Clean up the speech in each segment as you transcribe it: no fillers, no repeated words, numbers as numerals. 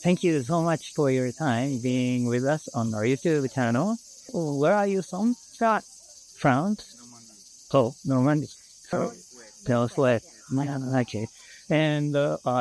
thank you so much for your time being with us on our YouTube channel. Where are you from? France. Oh, Normandy. Southwest. Okay. And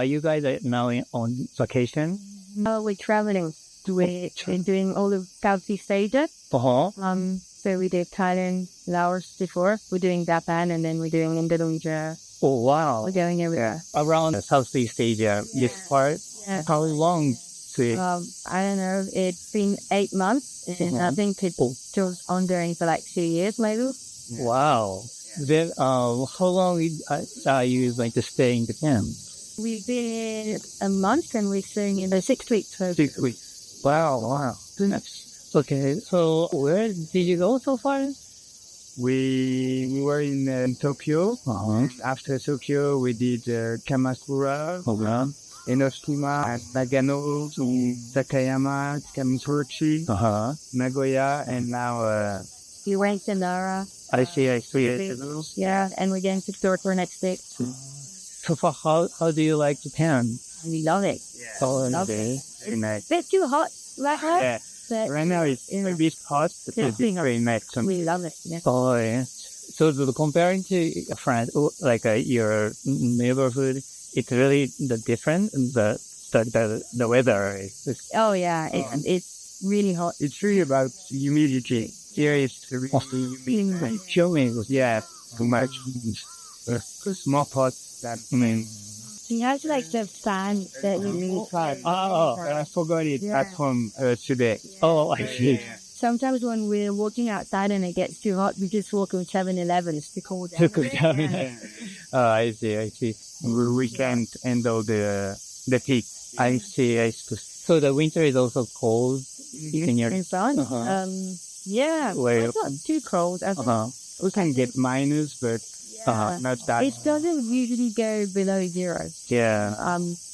you guys are now on vacation? We're traveling. We're doing all of Southeast Asia. So we did Thailand, Laos before. We're doing Japan, and then we're doing Indonesia. Oh, wow. We're going everywhere. Around Southeast Asia, this part? Yeah. How long? I don't know. It's been 8 months, and I think it's still ongoing for like 2 years, maybe. Wow. Then, how long are you going to stay in Japan? We've been a month, and we're staying in 6 weeks. So 6 weeks. Wow. Okay, so where did you go so far? We were in Tokyo. After Tokyo, we did Kamakura, Enoshima, Nagano, Takayama, Kamurochi, Nagoya, and now we went to Nara. I see. Yeah, and we're going to Tokyo next week. So far, how do you like Japan? We love it. Love it. very nice. Bit too hot, right? Yeah. But Right now it's a bit hot, but it's very nice. we love it. Yeah. Oh, yeah. So comparing to France, like your neighborhood, it's really different. The weather is Oh yeah, it's really hot. It's really about humidity. Here it's really humid. Yeah, too much. Small pots that She has like the fan that you really try. I forgot it at home today. Oh, I see. Sometimes when we're walking outside and it gets too hot, we just walk on 7-Eleven. It's too cold. I see. We can't handle the heat. I see. So the winter is also cold in your... In France? Yeah, Where- it's not too cold. I think. We can get minus, but not that. It doesn't usually go below 0. Yeah,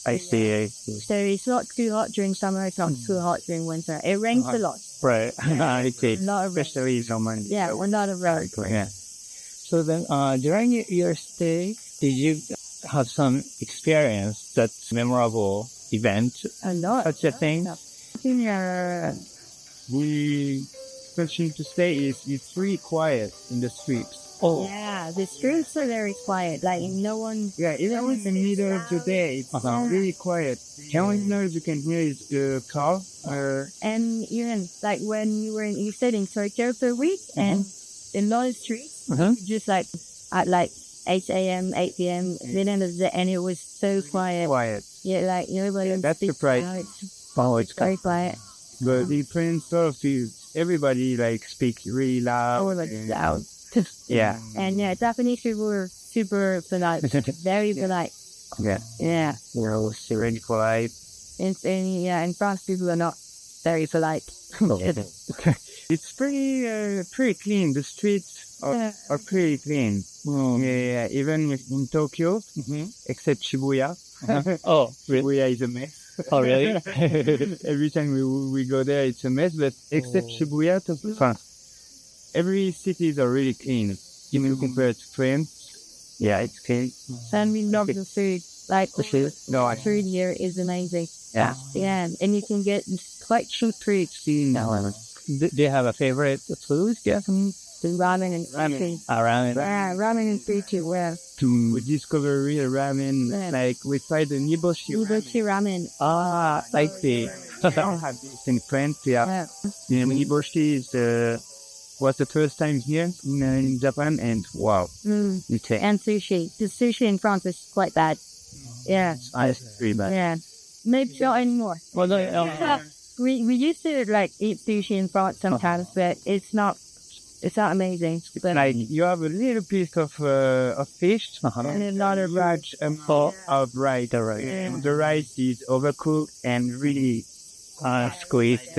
I see. So it's not too hot during summer. It's not too hot during winter. It rains a lot. Right. I see. A lot of rain. Especially in Normandy. Yeah, we're not a road. Yeah. So then, during your stay, did you have some experience that's memorable event? A lot. Such a thing? Yeah. We especially to say it's really quiet in the streets. Oh, Yeah, the streets are very quiet. Like no one. Yeah, even in the middle of the day, it's really quiet. The only noise you can hear is the car. And even like when you stayed in Tokyo for a week, and a lot of streets just like at like 8 a.m., 8 p.m. And it was so quiet. Yeah, like nobody. That's the price. It's very quiet. The different sort of fields. Everybody like speak really loud. Or like loud. Yeah. And yeah, Japanese people were super polite, very polite. Yeah. Yeah. Really polite. And France people are not very polite. It's pretty clean. The streets are pretty clean. Yeah. Even in Tokyo, except Shibuya. Oh, really? Shibuya is a mess. Oh, really? Every time we go there, it's a mess. But except Shibuya, every cities are really clean. Even compared to France, yeah, it's clean. And we love the food. Like the food. No, I Food here is amazing. Yeah. Yeah, and you can get quite cheap food. Do you have a favorite food? Yeah. The ramen and sushi. Ramen. Yeah, ramen and sushi. Well, to discover real ramen, like we tried the niboshi ramen. I see. I don't have this in France. Yeah. Niboshi was the first time here in Japan, and wow. And sushi. The sushi in France is quite bad. Yeah. It's pretty bad. Yeah. Maybe not anymore. Well, no, We used to like eat sushi in France sometimes, but it's not amazing. But Like you have a little piece of fish and a lot of large amount of rice. The rice is overcooked and really squeezed.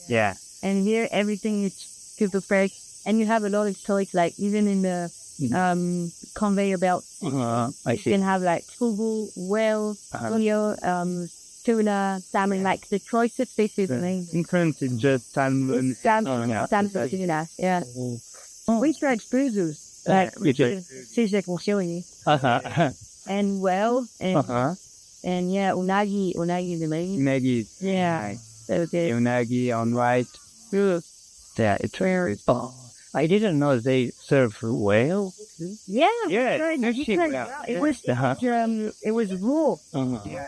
Yeah. And here everything is super fresh, and you have a lot of choice. Like even in the conveyor belt, I you see. can have like fugu, whale, tuna, salmon. Like the choice of fish is amazing. In France, it's just salmon. Salmon, tuna. Yeah. We tried fugu, like We did. sushi will show you, and whale, and And yeah, unagi is amazing. Unagi. Yeah, so good. Unagi on right. Yeah, it's very. Oh, I didn't know they serve whale. Yeah, Yeah, right. no It's shit, like- yeah. it was it was raw.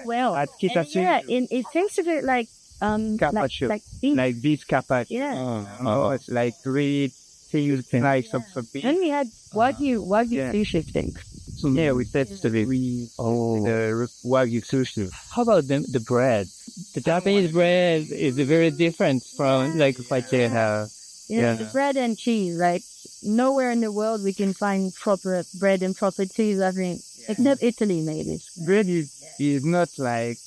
Well, At and Kisashi, yeah, it tastes a bit like Carpaccio. like beef. like beef carpaccio. Yeah. Oh, it's like really thin slice of beef. Then we had wagyu Yeah. sushi steak. Yeah, we tested it. The wagyu sushi. How about the bread? The Japanese bread is very different from like if I say Yeah, the bread and cheese. Like nowhere in the world we can find proper bread and proper cheese. I think except Italy, maybe. Bread is not like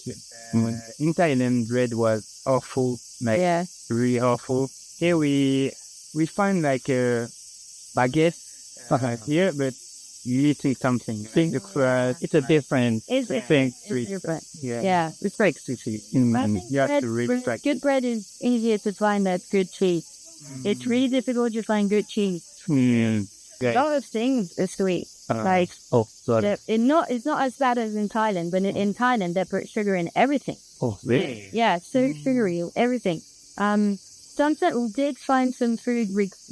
in Thailand. Bread was awful, like Yeah, really awful. Here we find like a baguette here, but you eating something. Think the crust. it's a different. it's Think it's different. Yeah. Yeah. It's like sushi. I think You have to really bread, try. good bread is easier to find than good cheese. It's really difficult to find good cheese. A lot of things are sweet. Like Oh, sorry. it's not as bad as in Thailand, but in Thailand they put sugar in everything. Oh, really? Yeah, so sugary, everything. Sunset we did find some food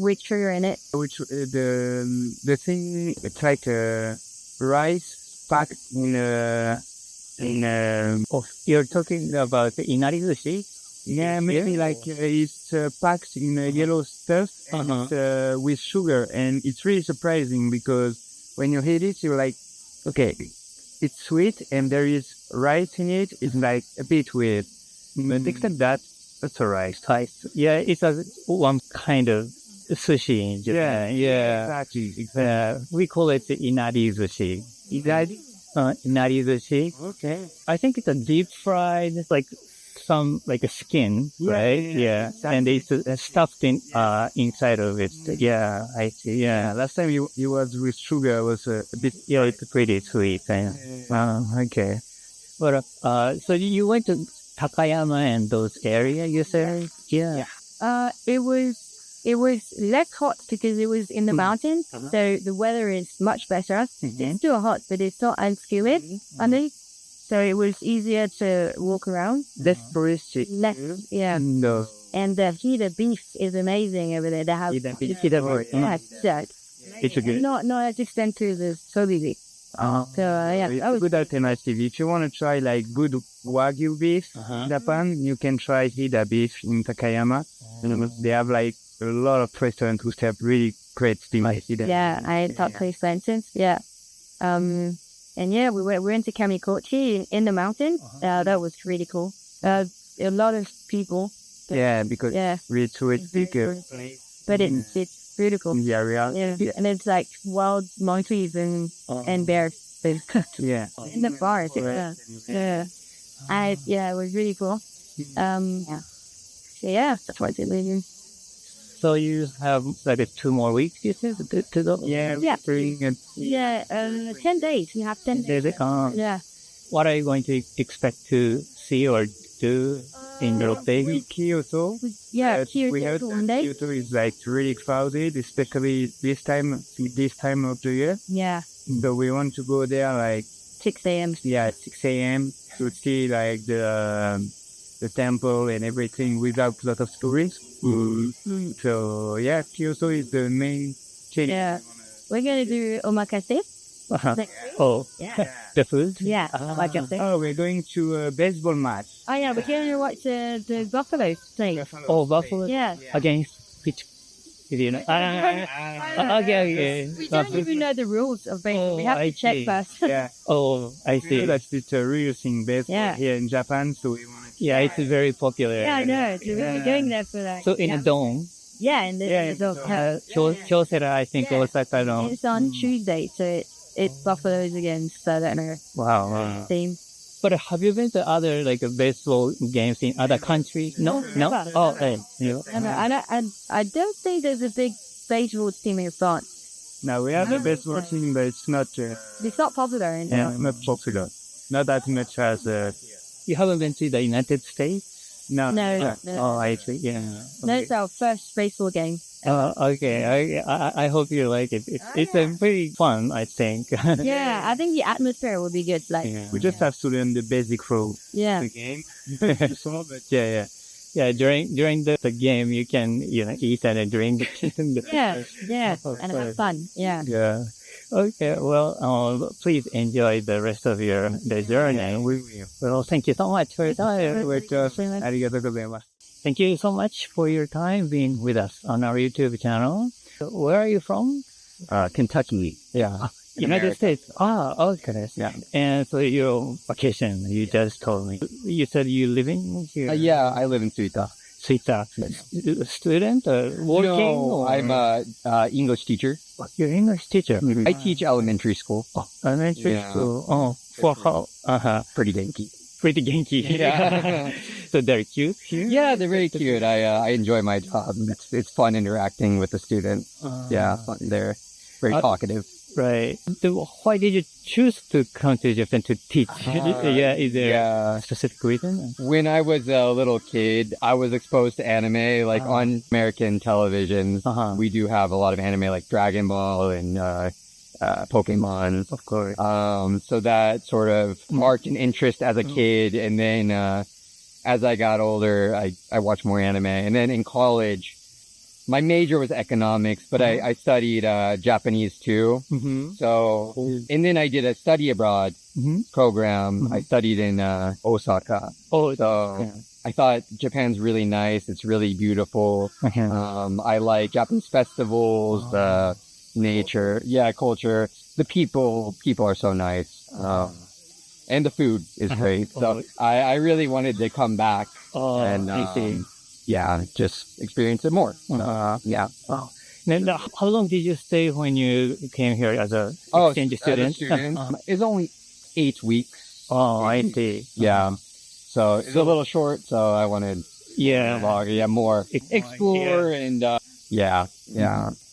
with sugar in it. Which the thing it's like rice packed in Oh, you're talking about the inari sushi? yeah, maybe like it's packed in yellow stuff and it's, with sugar, and it's really surprising because when you eat it, you're like, okay, it's sweet and there is rice in it. It's like a bit weird, but except that, that's alright. Yeah, it's a one kind of sushi in Japan. Yeah. Exactly. We call it the inari sushi. Inari? Inari sushi. Okay. I think it's a deep fried, like some like a skin, right? Yeah, exactly. and it's stuffed in inside of it. Yeah, I see. Yeah, Last time you was with sugar was a bit. yeah, it's pretty sweet. Okay. But so you went to Takayama and those areas, you said? Yeah. It was less hot because it was in the mountains, so the weather is much better. It's still hot, but it's not as humid, I think. So it was easier to walk around. Less touristy. Less, yeah. No. And the Hida beef is amazing over there. They have Hida beef. yeah, It's a good. not as expensive as Sobi beef. So yeah, It's that a was good alternative. If you want to try like good wagyu beef in Japan, you can try Hida beef in Takayama. They have like a lot of restaurants who have really great beef. yeah. I thought so expensive. Yeah. And yeah, we went to Kamikochi in the mountains. That was really cool. A lot of people. Yeah, because Yeah. it's really touristic But it's beautiful. in the area. Yeah. And it's like wild monkeys and bears Yeah. in the forest. Yeah. It was really cool. So yeah, that's what I did. So you have like 2 more weeks, you said, to go? Yeah. Yeah. Spring and 10 days. We have 10 days. Yeah. What are you going to expect to see or do in your day? Kyoto. Yeah, We heard one day. Kyoto is like really crowded, especially this time of the year. Yeah, So we want to go there like 6 a.m. 6 a.m. to see like the temple and everything without a lot of tourists. So yeah, Kyoto is the main city. Yeah. We're going to do omakase. Oh, Yeah. the food? Yeah, omakase. Oh, we're going to a baseball match. Oh, yeah, we're going to watch the buffalo thing. Oh, buffalo? Yeah. Against which? You know? Okay. We don't even know the rules of baseball. We have I to check see. first. Yeah. Oh, I see. That's it's a real thing baseball Yeah. here in Japan, so we want to. Yeah, it's very popular. Yeah, I know. So we're going there for that. So in a dome, Yeah, and Yeah, the Kyocera, I think, Yeah. Osaka no. it's on Tuesday, so it's buffaloes again. So I don't know Wow. theme. But have you been to other like baseball games in other countries? No? Never. Oh, hey. You know? I don't think there's a big baseball team in France. Now we have a baseball team, but it's not. It's not popular in Not popular. Not as much as. You haven't been to the United States? No. No. Oh, I see. Yeah. That's our first baseball game. Okay. I hope you like it. It's a pretty fun, I think. Yeah, I think the atmosphere will be good. Like, We just have to learn the basic rules yeah. of the game. Yeah. During the game, you can eat and drink. Yeah, and have fun. Yeah. Yeah. Okay. Well, please enjoy the rest of the journey. Well, thank you so much for your time. ありがとうございます。Thank you so much for your time being with us on our YouTube channel. Where are you from? Kentucky. Yeah. United States. Okay. Yeah. And so your vacation, you just told me. You said you live in here? Yeah, I live in Suita. Suita. Student or working? No, or? I'm a English teacher. You're English teacher. I teach elementary school. Elementary Yeah. school. Oh, for how? Pretty genki. Pretty genki. Yeah. So they're cute here? Yeah, they're very cute. I enjoy my job. It's fun interacting with the students. Yeah, fun. They're very talkative. Right. So why did you choose to come to Japan to teach? Is there a specific reason? When I was a little kid, I was exposed to anime, like on American television. We do have a lot of anime like Dragon Ball and Pokemon. Of course. So that sort of marked an interest as a kid. And then as I got older, I watched more anime. And then in college, my major was economics, but I studied Japanese too. So, and then I did a study abroad program. I studied in Osaka. I thought Japan's really nice. It's really beautiful. I like Japanese festivals, nature, culture. The people are so nice. And the food is great. So I really wanted to come back and just experience it more. Then how long did you stay when you came here as a exchange student? It's only 8 weeks. Oh, I see. Yeah. So it's a little short, so I wanted longer, more explore and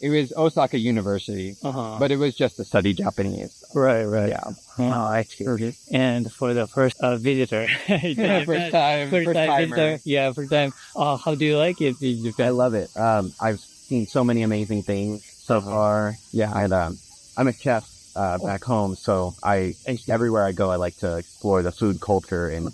it was Osaka University, but it was just to study Japanese. Right. Yeah. Oh, I see. And for the first visitor, first time visitor. Yeah, first time. How do you like it in Japan? I love it. I've seen so many amazing things so far. Yeah, I'm a chef back home, so everywhere I go, I like to explore the food culture, and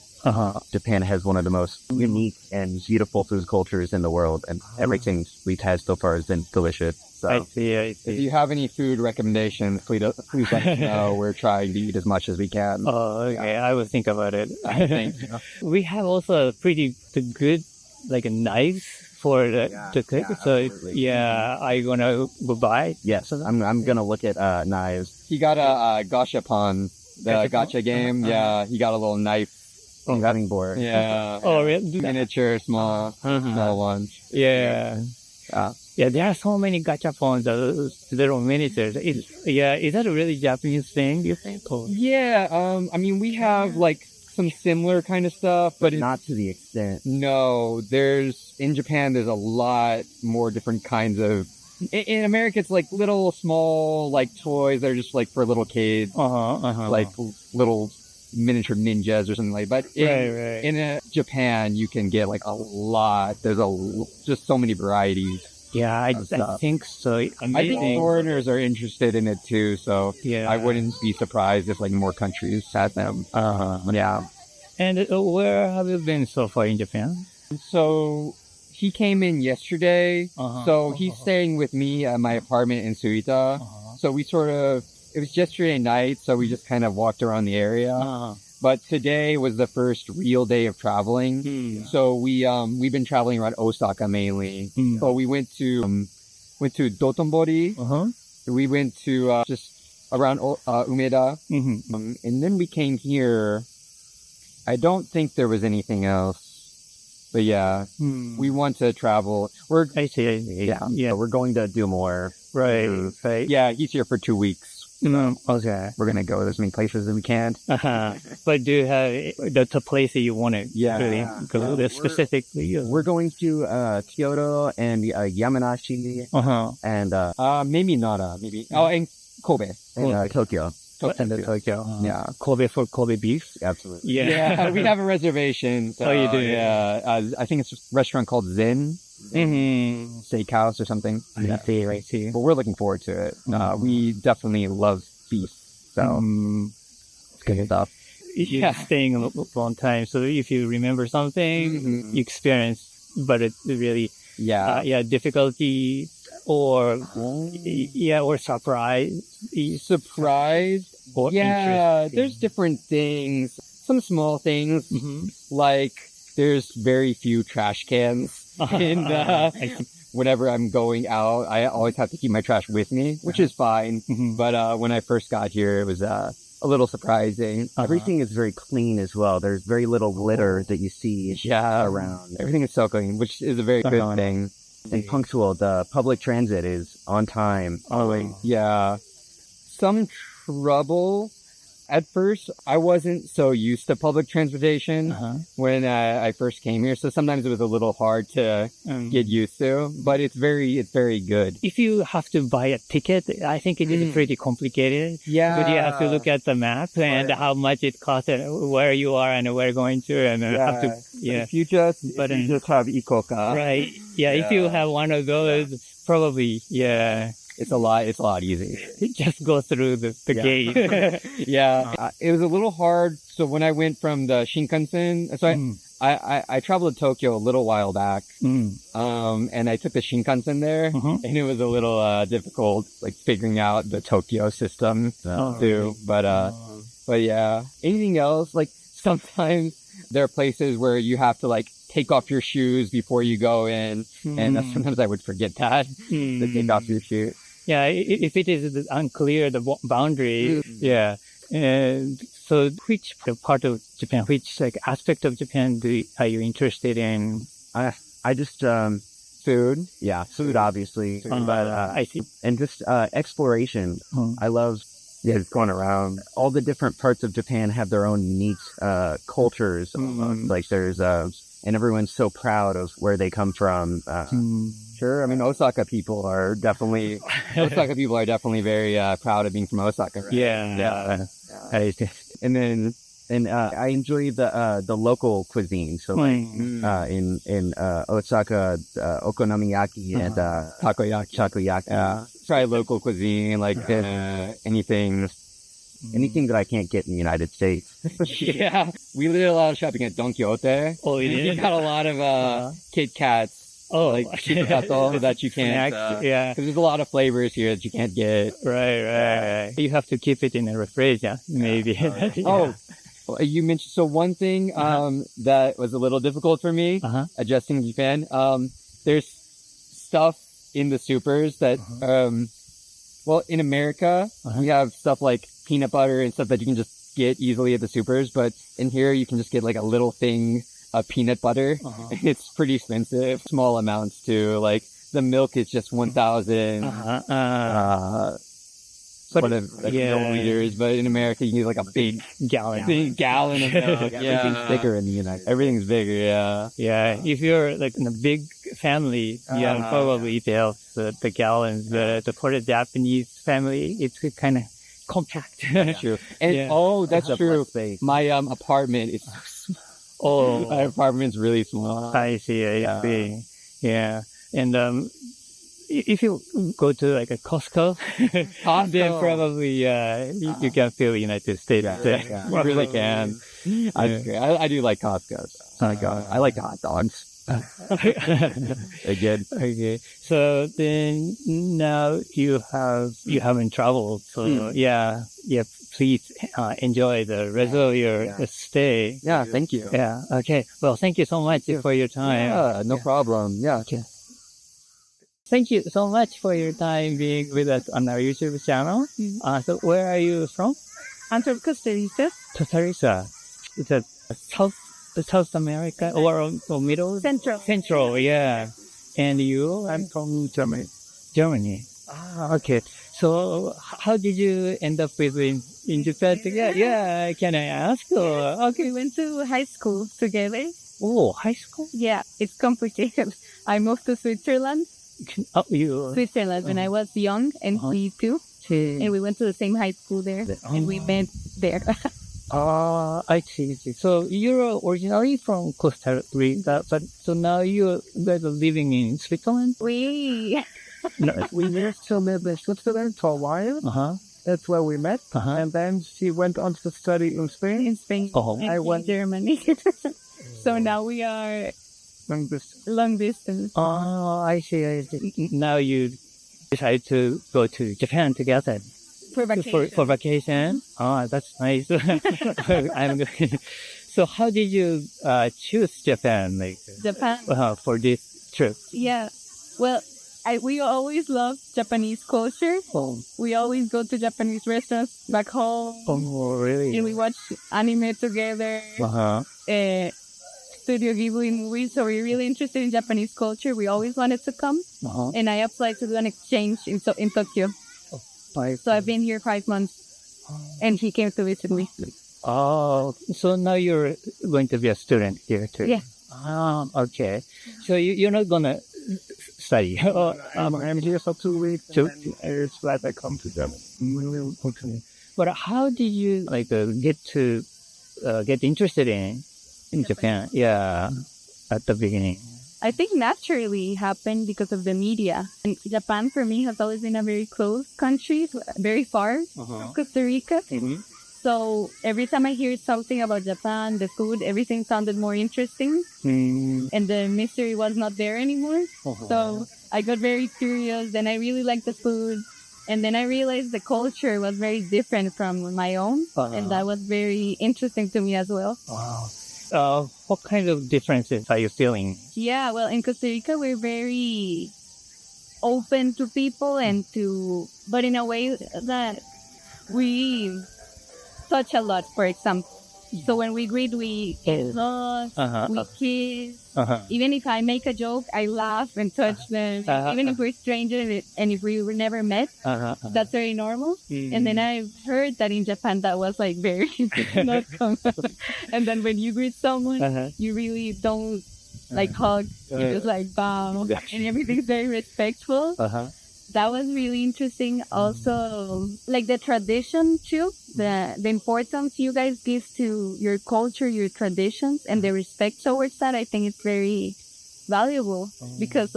Japan has one of the most unique and beautiful food cultures in the world, and everything we've had so far has been delicious. So, I see. If you have any food recommendations, please let us know. We're trying to eat as much as we can. Oh, okay. Yeah. I will think about it. Thank you. We have also a pretty good, like a knife for to cook. So are you gonna go buy? Yes, I'm gonna look at knives. He got a gashapon, the gacha game. Yeah, he got a little knife. Cutting board. Yeah. Oh, really? Miniature, small ones. Yeah. Yeah, there are so many gachapons, little miniatures. Is that a really Japanese thing, you think? Yeah, I mean, we have like some similar kind of stuff, but not to the extent. No, in Japan, there's a lot more different kinds of, in America, it's like little small, like toys that are just like for little kids, like little miniature ninjas or something like that. But in Japan, you can get like a lot. There's just so many varieties. Yeah, I think so. Amazing. I think foreigners are interested in it too, so I wouldn't be surprised if like more countries had them. Yeah. And where have you been so far in Japan? So he came in yesterday, so he's staying with me at my apartment in Suita. So it was yesterday night, so we just kind of walked around the area. But today was the first real day of traveling. So we've been traveling around Osaka mainly. So we went to Dotonbori. We went to just around Umeda. And then we came here. I don't think there was anything else. But we want to travel. I see. Yeah, we're going to do more. Right. Yeah, he's here for 2 weeks. Okay. We're going to go as many places as we can. But do you have the place that you want to really go to specifically? We're going to Kyoto and Yamanashi and maybe Nara, maybe. And Kobe and Tokyo. And the Tokyo. Yeah. Kobe for Kobe beef. Absolutely. Yeah. We have a reservation. So, Oh, you do? Yeah. I think it's a restaurant called Zen Steakhouse or something. I see. But we're looking forward to it. We definitely love beef. So, it's good stuff. You're staying a long time. So if you remember something, you experience, but it really, difficulty or, or surprise. Or there's different things. Some small things, like there's very few trash cans. And whenever I'm going out, I always have to keep my trash with me, which is fine. But when I first got here, it was a little surprising. Everything is very clean as well. There's very little litter that you see around. Everything is so clean, which is a very good thing. And punctual. The public transit is on time. Yeah. Some trouble. At first, I wasn't so used to public transportation when I first came here. So sometimes it was a little hard to get used to, but it's very good. If you have to buy a ticket, I think it is pretty complicated. Yeah. But you have to look at the map and how much it costs and where you are and where you're going to and have to, If you just have Ikoka. Right. Yeah. If you have one of those, probably, it's a lot easier. Just go through the gate. It was a little hard. So when I went from the Shinkansen, so I traveled to Tokyo a little while back. And I took the Shinkansen there and it was a little, difficult, like figuring out the Tokyo system too. But yeah, anything else? Like sometimes there are places where you have to like take off your shoes before you go in. And sometimes I would forget that to take off your shoes. Yeah, if it is unclear, the boundary, And so which part of Japan, which like aspect of Japan are you interested in? I just, food. Yeah, food, obviously. But, I see. And just, exploration. I love, just going around. all the different parts of Japan have their own unique, cultures. Like there's, and everyone's so proud of where they come from. Sure. I mean, Osaka people are definitely very proud of being from Osaka. Right? And I enjoy the local cuisine. So in Osaka, okonomiyaki and takoyaki. Try local cuisine, like anything that I can't get in the United States. We did a lot of shopping at Don Quixote. Oh, you did? We got a lot of Kit Kats. Like Kit-Kato that you can't, because there's a lot of flavors here that you can't get. Right. You have to keep it in a refrigerator, maybe. You mentioned, so one thing, that was a little difficult for me, adjusting to Japan, there's stuff in the supers that, in America, we have stuff like peanut butter and stuff that you can just get easily at the supers, but in here you can just get like a little thing of peanut butter. It's pretty expensive, small amounts too. Like the milk is just 1,000 milliliters, but in America you need like a big gallon of milk. everything's bigger in the United States. Everything's bigger. If you're like in a big family, probably the gallons. But for the Japanese family, it's kind of compact. True. And that's true. My apartment is so small. My apartment's really small. I see. Yeah. And if you go to like a Costco, then probably you can feel United States. You really can. I do like Costco. So. I like the hot dogs. They're good. Okay. So then now you haven't traveled. So please enjoy the rest of your stay. Yeah, thank you. Yeah. Okay. Well, thank you so much for your time. Yeah, no problem. Yeah. Okay. Thank you so much for your time being with us on our YouTube channel. So where are you from? I'm from Costa Rica. Costa Rica. Is that South America or middle? Central, yeah. And you? I'm from Germany. Germany. Okay. So how did you end up in Japan? Yeah. Can I ask? We went to high school together. Oh, high school? Yeah, it's complicated. I moved to Switzerland. You? Switzerland when I was young and he too. and we went to the same high school there, and we met there. I see. So you're originally from Costa Rica, but so now you guys are living in Switzerland? We We used to live in Switzerland for a while. Uh-huh. That's where we met. And then she went on to study in Spain. in Spain, Oh. and I in went- Germany. So now we are Long distance. long distance. Oh, I see. Now you decide to go to Japan together For vacation. for vacation. Oh, that's nice. I'm good. So how did you choose Japan Japan. for this trip? Yeah. Well, we always love Japanese culture. Oh, We always go to Japanese restaurants back home. really? And we watch anime together. Uh-huh. Studio Ghibli movies. So we're really interested in Japanese culture. We always wanted to come. Uh-huh. And I applied to do an exchange in Tokyo. So I've been here 5 months. And he came to visit me. Oh, so now you're going to be a student here too? Yeah. Okay. So you're not gonna study? I'm here for 2 weeks. Two- And then it's glad I come to Germany. Okay. But how did you get interested in Japan? Yeah, at the beginning. I think naturally happened because of the media. And Japan for me has always been a very close country, very far from Costa Rica. So every time I hear something about Japan, the food, everything sounded more interesting. And the mystery was not there anymore. So I got very curious. Then I really liked the food. And then I realized the culture was very different from my own. And that was very interesting to me as well. Wow. What kind of differences are you feeling? Yeah, well, in Costa Rica, we're very open to people but in a way that we touch a lot, for example. So when we greet, we hug, we kiss. Even if I make a joke, I laugh and touch them. Even if we're strangers and if we were never met, that's very normal. And then I've heard that in Japan, that was like very not common. And then when you greet someone, you really don't like hug. You just like bow. And everything's very respectful. That was really interesting. Also, like the tradition too, the importance you guys give to your culture, your traditions, and the respect towards that. I think it's very valuable because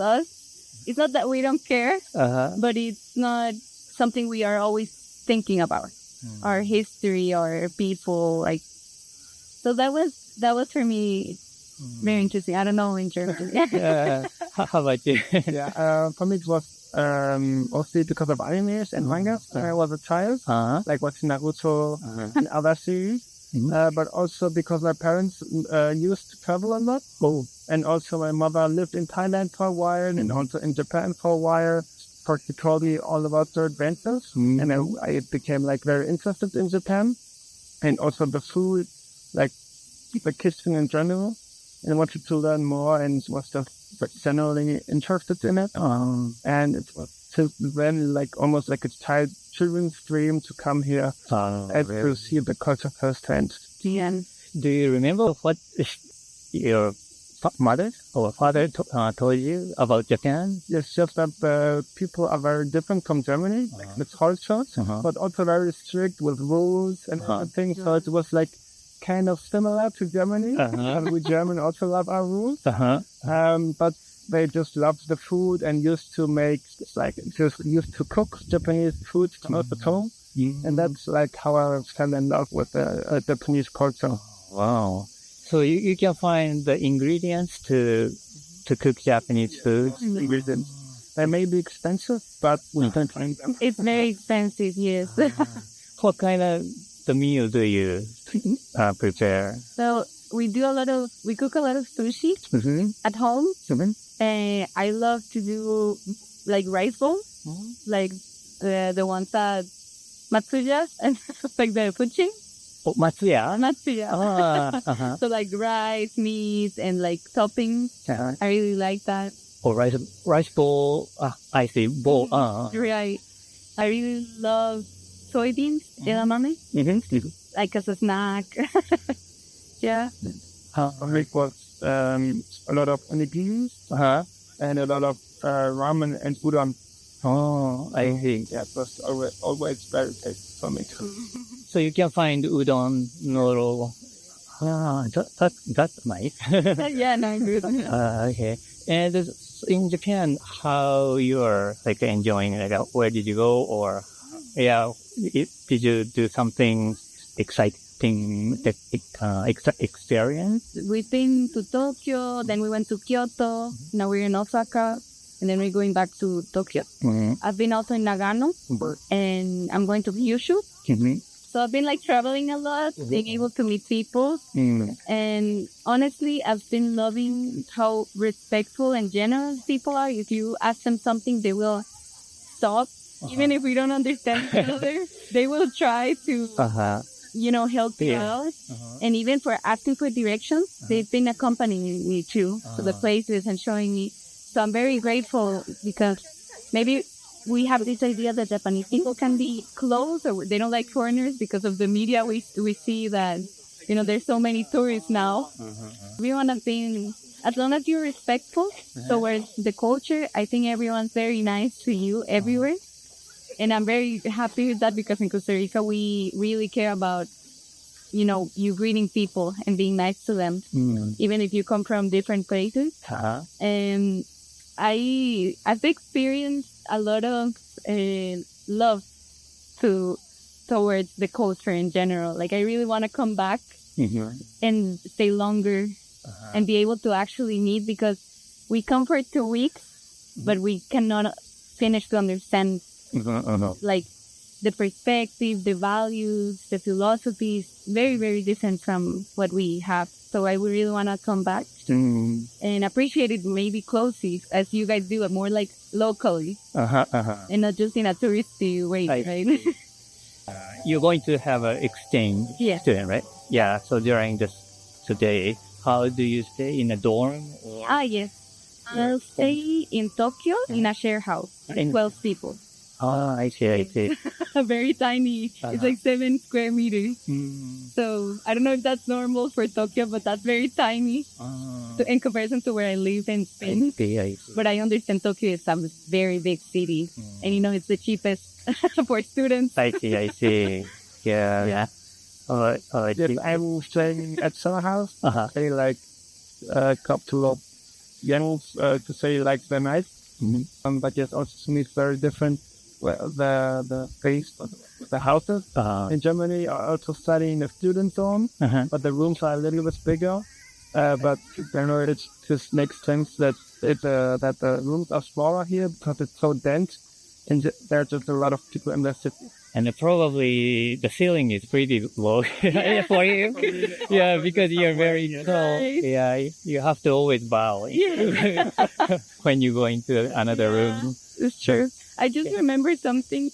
it's not that we don't care, but it's not something we are always thinking about. Our history, our people, like. So that was for me very interesting. I don't know in German. How about you? Yeah, for me it was mostly because of animes and mangas when I was a child, like watching Naruto and other series. But also because my parents used to travel a lot. And also my mother lived in Thailand for a while and also in Japan for a while. Particularly all about their adventures. And I became like very interested in Japan. And also the food, like the kitchen in general. And wanted to learn more and was just generally interested in it. And it was since then like almost like a children's dream to come here and to see the culture firsthand. Do you remember what your mother or father told you about Japan? It's just that the people are very different from Germany, like the culture, but also very strict with rules and everything. So it was like kind of similar to Germany. We German also love our rules. But they just loved the food and used to cook Japanese food close at home. And that's like how I fell in love with the Japanese culture. Wow. So you can find the ingredients to cook Japanese food. Ingredients. They may be expensive, but we can find them. It's very expensive, yes. What kind of the meal do you prepare? So we cook a lot of sushi at home. And I love to do like rice bowls, like the ones that Matsuya and like the puching. Oh, Matsuya? Matsuya. So like rice, meat, and like toppings. I really like that. Oh, rice bowl. I see. Bowl. Right. I really love soybeans, edamame, like as a snack. Yeah. It was a lot of onigiris and a lot of ramen and udon Oh, I see. That was always very tasty for me too. So you can find udon noodle. That's nice. Yeah, no, good. Okay. And in Japan, how you're like enjoying it? Like, where did you go? Or did you do something exciting experience? We've been to Tokyo, then we went to Kyoto, now we're in Osaka, and then we're going back to Tokyo. Mm-hmm. I've been also in Nagano, and I'm going to Kyushu. Mm-hmm. So I've been like traveling a lot, being able to meet people. Mm-hmm. And honestly, I've been loving how respectful and generous people are. If you ask them something, they will stop. Even if we don't understand each other, they will try to, help you out. And even for asking for directions, they've been accompanying me too to the places and showing me. So I'm very grateful because maybe we have this idea that Japanese people can be closed or they don't like foreigners because of the media. We see that, there's so many tourists now. We want to be, as long as you're respectful towards the culture, I think everyone's very nice to you everywhere. And I'm very happy with that because in Costa Rica, we really care about, you greeting people and being nice to them, even if you come from different places. And I've experienced a lot of love towards the culture in general. Like I really want to come back and stay longer and be able to actually meet because we come for 2 weeks, but we cannot finish to understand like the perspective, the values, the philosophies, very, very different from what we have. So I would really want to come back and appreciate it maybe closely as you guys do it more like locally and not just in a touristy way, right? You're going to have an exchange student, right? Yeah. So during today, how do you stay in a dorm? Or? Yes. I'll stay in Tokyo in a share house, 12 people. Oh, I see. Very tiny. It's like 7 square meters. So I don't know if that's normal for Tokyo, but that's very tiny in comparison to where I live in Spain. I see. But I understand Tokyo is a very big city. And it's the cheapest for students. I see. Yeah. I'm staying at some house. They like a couple of youngsters to say like the night. But yes, also to me it's very different. Well, the space, the houses in Germany are also studying the student zone, but the rooms are a little bit bigger. But it just makes sense that the rooms are smaller here because it's so dense, and there's just a lot of people in the city. And probably the ceiling is pretty low for you. Yeah, because you're very tall. Yeah, you have to always bow when you go into another room. It's true. I just remember something.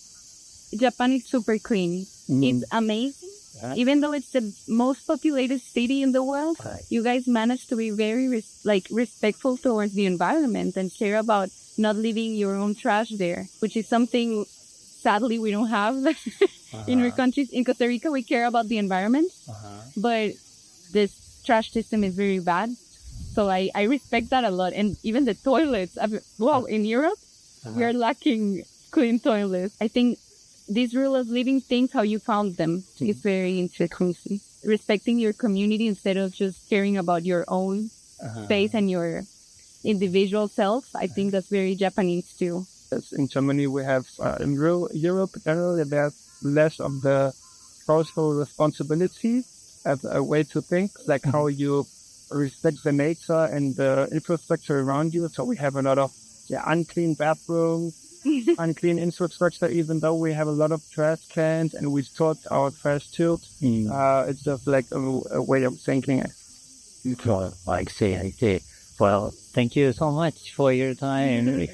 Japan is super clean. It's amazing. Even though it's the most populated city in the world, you guys manage to be very respectful towards the environment and care about not leaving your own trash there, which is something sadly we don't have in our countries. In Costa Rica, we care about the environment, but this trash system is very bad. So I respect that a lot. And even the toilets, in Europe, we are lacking clean toilets. I think this rule of leaving things how you found them is very interesting. Respecting your community instead of just caring about your own space and your individual self. I think that's very Japanese too. In Germany, we have in Europe generally there's less of the social responsibility as a way to think, like how you respect the nature and the infrastructure around you. So we have a lot of unclean bathrooms, unclean infrastructure, even though we have a lot of trash cans and we sort our trash too. It's just like a way of thinking. I see. Well, thank you so much for your time. And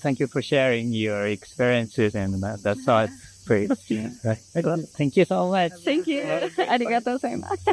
thank you for sharing your experiences, and that's all. Great. Thank you so much. Thank you. ありがとうございます。